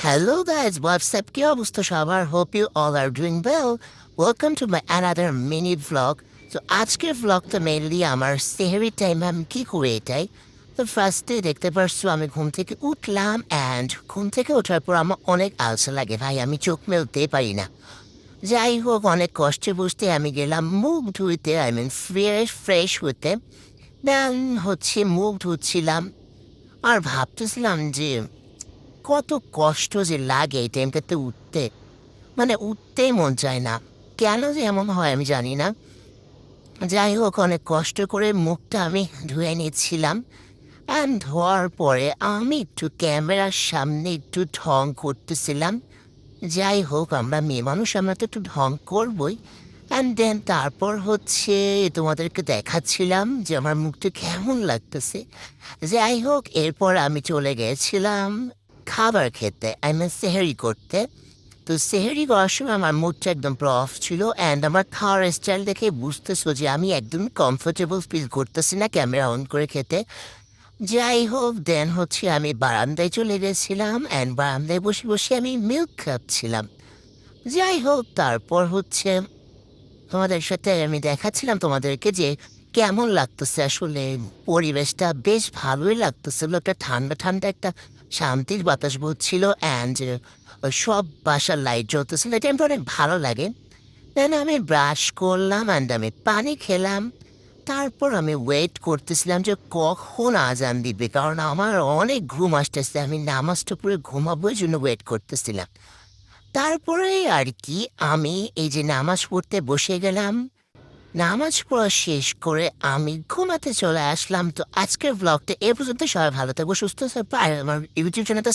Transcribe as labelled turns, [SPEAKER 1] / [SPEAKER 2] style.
[SPEAKER 1] Hello guys, what's up? কি অবস্থা সবার? Hope you all are doing well. Welcome to my another mini vlog. So আজকের vlogটা mainly আমার সেহরি time আমি কি করে এটাই। তো ফার্স্টে দেখতে পারছো আমি ঘুম থেকে উঠলাম অ্যান্ড ঘুম থেকে ওঠার পর আমার অনেক আলসা লাগে ভাই, আমি চোখ মেলতেই পারি না। যাই হোক, অনেক কষ্টে বুঝতে আমি গেলাম মুখ ধুইতে, আই মিন ফ্রেশ হতে। দেন মুখ ধুচ্ছিলাম আর ভাবতেছিলাম যে কত কষ্ট যে লাগে এই টাইমটাতে উঠতে, মানে উঠতেই মন চায় না। কেন যে এমন হয় আমি জানি না। যাই হোক, অনেক কষ্ট করে মুখটা আমি ধুয়ে নিচ্ছিলাম অ্যান্ড ধোয়ার পরে আমি একটু ক্যামেরার সামনে একটু ঢং করতেছিলাম। যাই হোক, আমরা মেয়ে মানুষ, আমরা তো একটু ঢং করবই। অ্যান্ড দেন তারপর তোমাদেরকে দেখাচ্ছিলাম যে আমার মুখটা কেমন লাগতেছে। যাই হোক, এরপর আমি চলে গেছিলাম খাবার খেতে, আই মিন সেহরি করতে। তো সেহরি করার সময় আমার মুডটা একদম পুরো অফ ছিল অ্যান্ড আমার খাওয়ার স্টাইল দেখে বুঝতেছো যে আমি একদম কমফোর্টেবল ফিল করতেছি না ক্যামেরা অন করে খেতে। যাই হোক, দেন আমি বারান্দায় চলে গেছিলাম অ্যান্ড বারান্দায় বসে বসে আমি মিল্ক খাচ্ছিলাম। যাই হোক, তারপর তোমাদের সাথে আমি দেখাচ্ছিলাম তোমাদেরকে যে কেমন লাগতেছে। আসলে পরিবেশটা বেশ ভালোই লাগতেছিল, একটা ঠান্ডা ঠান্ডা একটা শান্তির বাতাস বলছিল অ্যান্ড সব বাসার লাইট জ্বলতেছিল, এটা আমার অনেক ভালো লাগে। দেন আমি ব্রাশ করলাম অ্যান্ড আমি পানি খেলাম। তারপর আমি ওয়েট করতেছিলাম যে কখন আজান দিবে, কারণ আমার অনেক ঘুম আসতেছে, আমি নামাজটা পুরো ঘুমাবো, এই জন্য ওয়েট করতেছিলাম। তারপরে আর কি, আমি এই যে নামাজ পড়তে বসে গেলাম। নামাজ পড়া শেষ করে আমি ঘুমাতে চলে আসলাম। তো আজকের ব্লগটা এ পর্যন্ত। সবাই ভালো থাকবো, সুস্থ থাকবো আর আমার ইউটিউব চ্যানেলটা